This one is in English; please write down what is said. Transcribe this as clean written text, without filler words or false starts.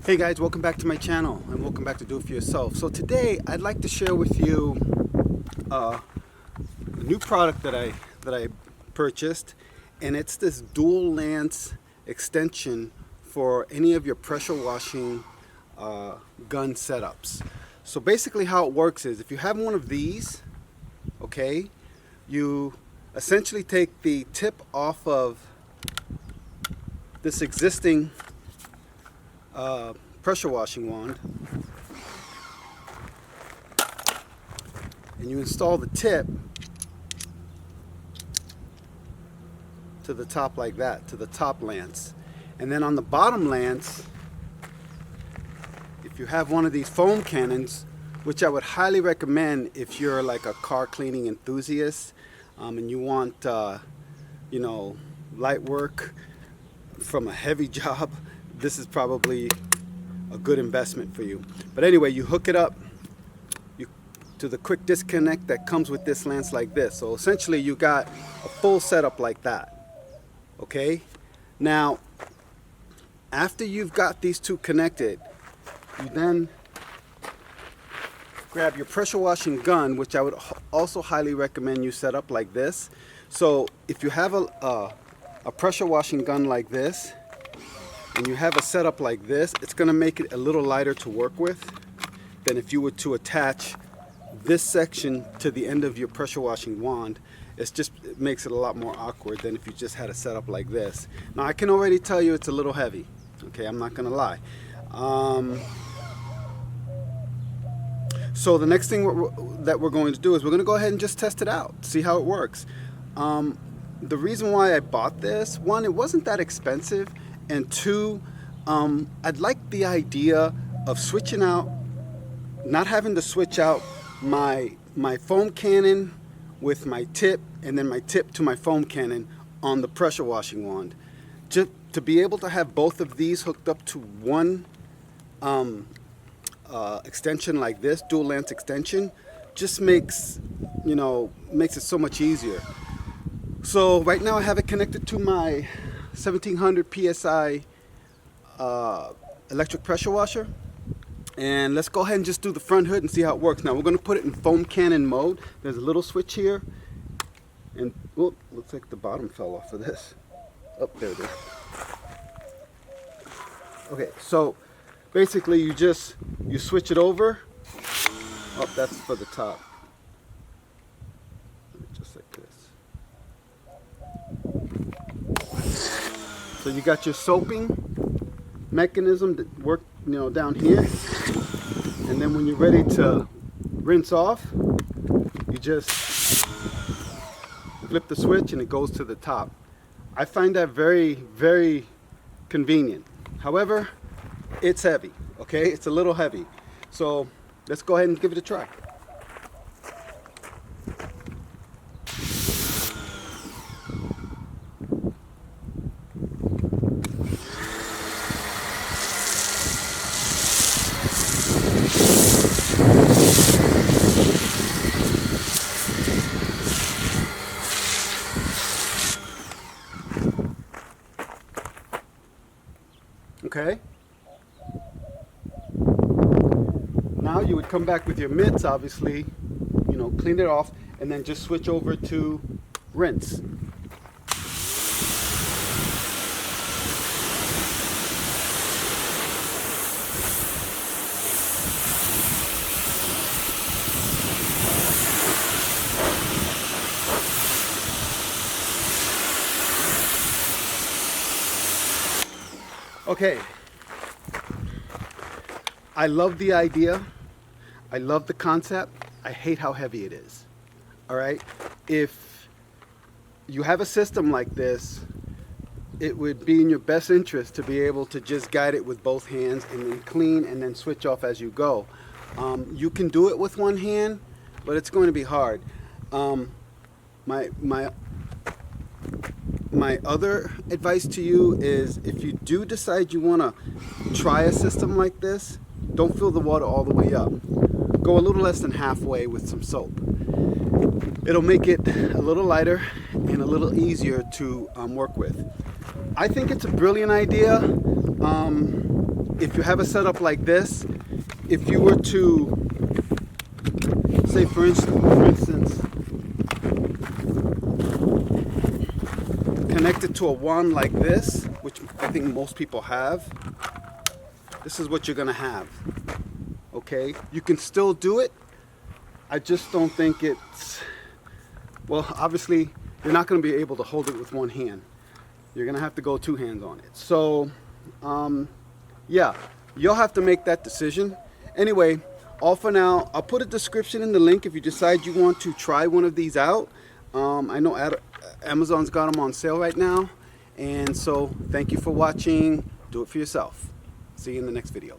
Hey guys, welcome back to my channel and welcome back to Do It For Yourself. So today I'd like to share with you a new product that I purchased, and it's this dual lance extension for any of your pressure washing gun setups. So basically how it works is if you have one of these, okay, you essentially take the tip off of this existing pressure washing wand, and you install the tip to the top like that, to the top lance. And then on the bottom lance, if you have one of these foam cannons, which I would highly recommend if you're like a car cleaning enthusiast, and you want light work from a heavy job, this is probably a good investment for you. But anyway, you hook it up to the quick disconnect that comes with this lance like this. So essentially you got a full setup like that. Okay, now after you've got these two connected, you then grab your pressure washing gun, which I would also highly recommend you set up like this. So if you have a pressure washing gun like this, and you have a setup like this, it's going to make it a little lighter to work with than if you were to attach this section to the end of your pressure washing wand. It makes it a lot more awkward than if you just had a setup like this. Now I can already tell you it's a little heavy. Okay, I'm not going to lie. So the next thing that we're going to do is we're going to go ahead and just test it out, see how it works. The reason why I bought this, one, it wasn't that expensive, and two, I'd like the idea of switching out, not having to switch out my foam cannon with my tip, and then my tip to my foam cannon on the pressure washing wand. Just to be able to have both of these hooked up to one extension like this, dual lance extension, just makes it so much easier. So right now I have it connected to my 1700 psi electric pressure washer, and let's go ahead and just do the front hood and see how it works. Now we're going to put it in foam cannon mode. There's a little switch here, and oh, looks like the bottom fell off of this. Oh, there it is. Okay, so basically you switch it over. Oh, that's for the top. Just like this. So you got your soaping mechanism that work, down here, and then when you're ready to rinse off, you just flip the switch and it goes to the top. I find that very, very convenient. However, it's heavy. Okay, it's a little heavy. So let's go ahead and give it a try. Okay. Now you would come back with your mitts, obviously, clean it off, and then just switch over to rinse. Okay, I love the idea. I love the concept. I hate how heavy it is. All right, if you have a system like this, it would be in your best interest to be able to just guide it with both hands and then clean and then switch off as you go. You can do it with one hand, but it's going to be hard. My other advice to you is, if you do decide you want to try a system like this, don't fill the water all the way up. Go a little less than halfway with some soap. It'll make it a little lighter and a little easier to work with. I think it's a brilliant idea. if you have a setup like this, if you were to say for instance connect it to a wand like this, which I think most people have, this is what you're gonna have. Okay, you can still do it. I just don't think it's, well, obviously you're not going to be able to hold it with one hand. You're going to have to go two hands on it. So yeah, you'll have to make that decision. Anyway, all for now. I'll put a description in the link if you decide you want to try one of these out. I know Amazon's got them on sale right now, and so thank you for watching. Do it for yourself. See you in the next video.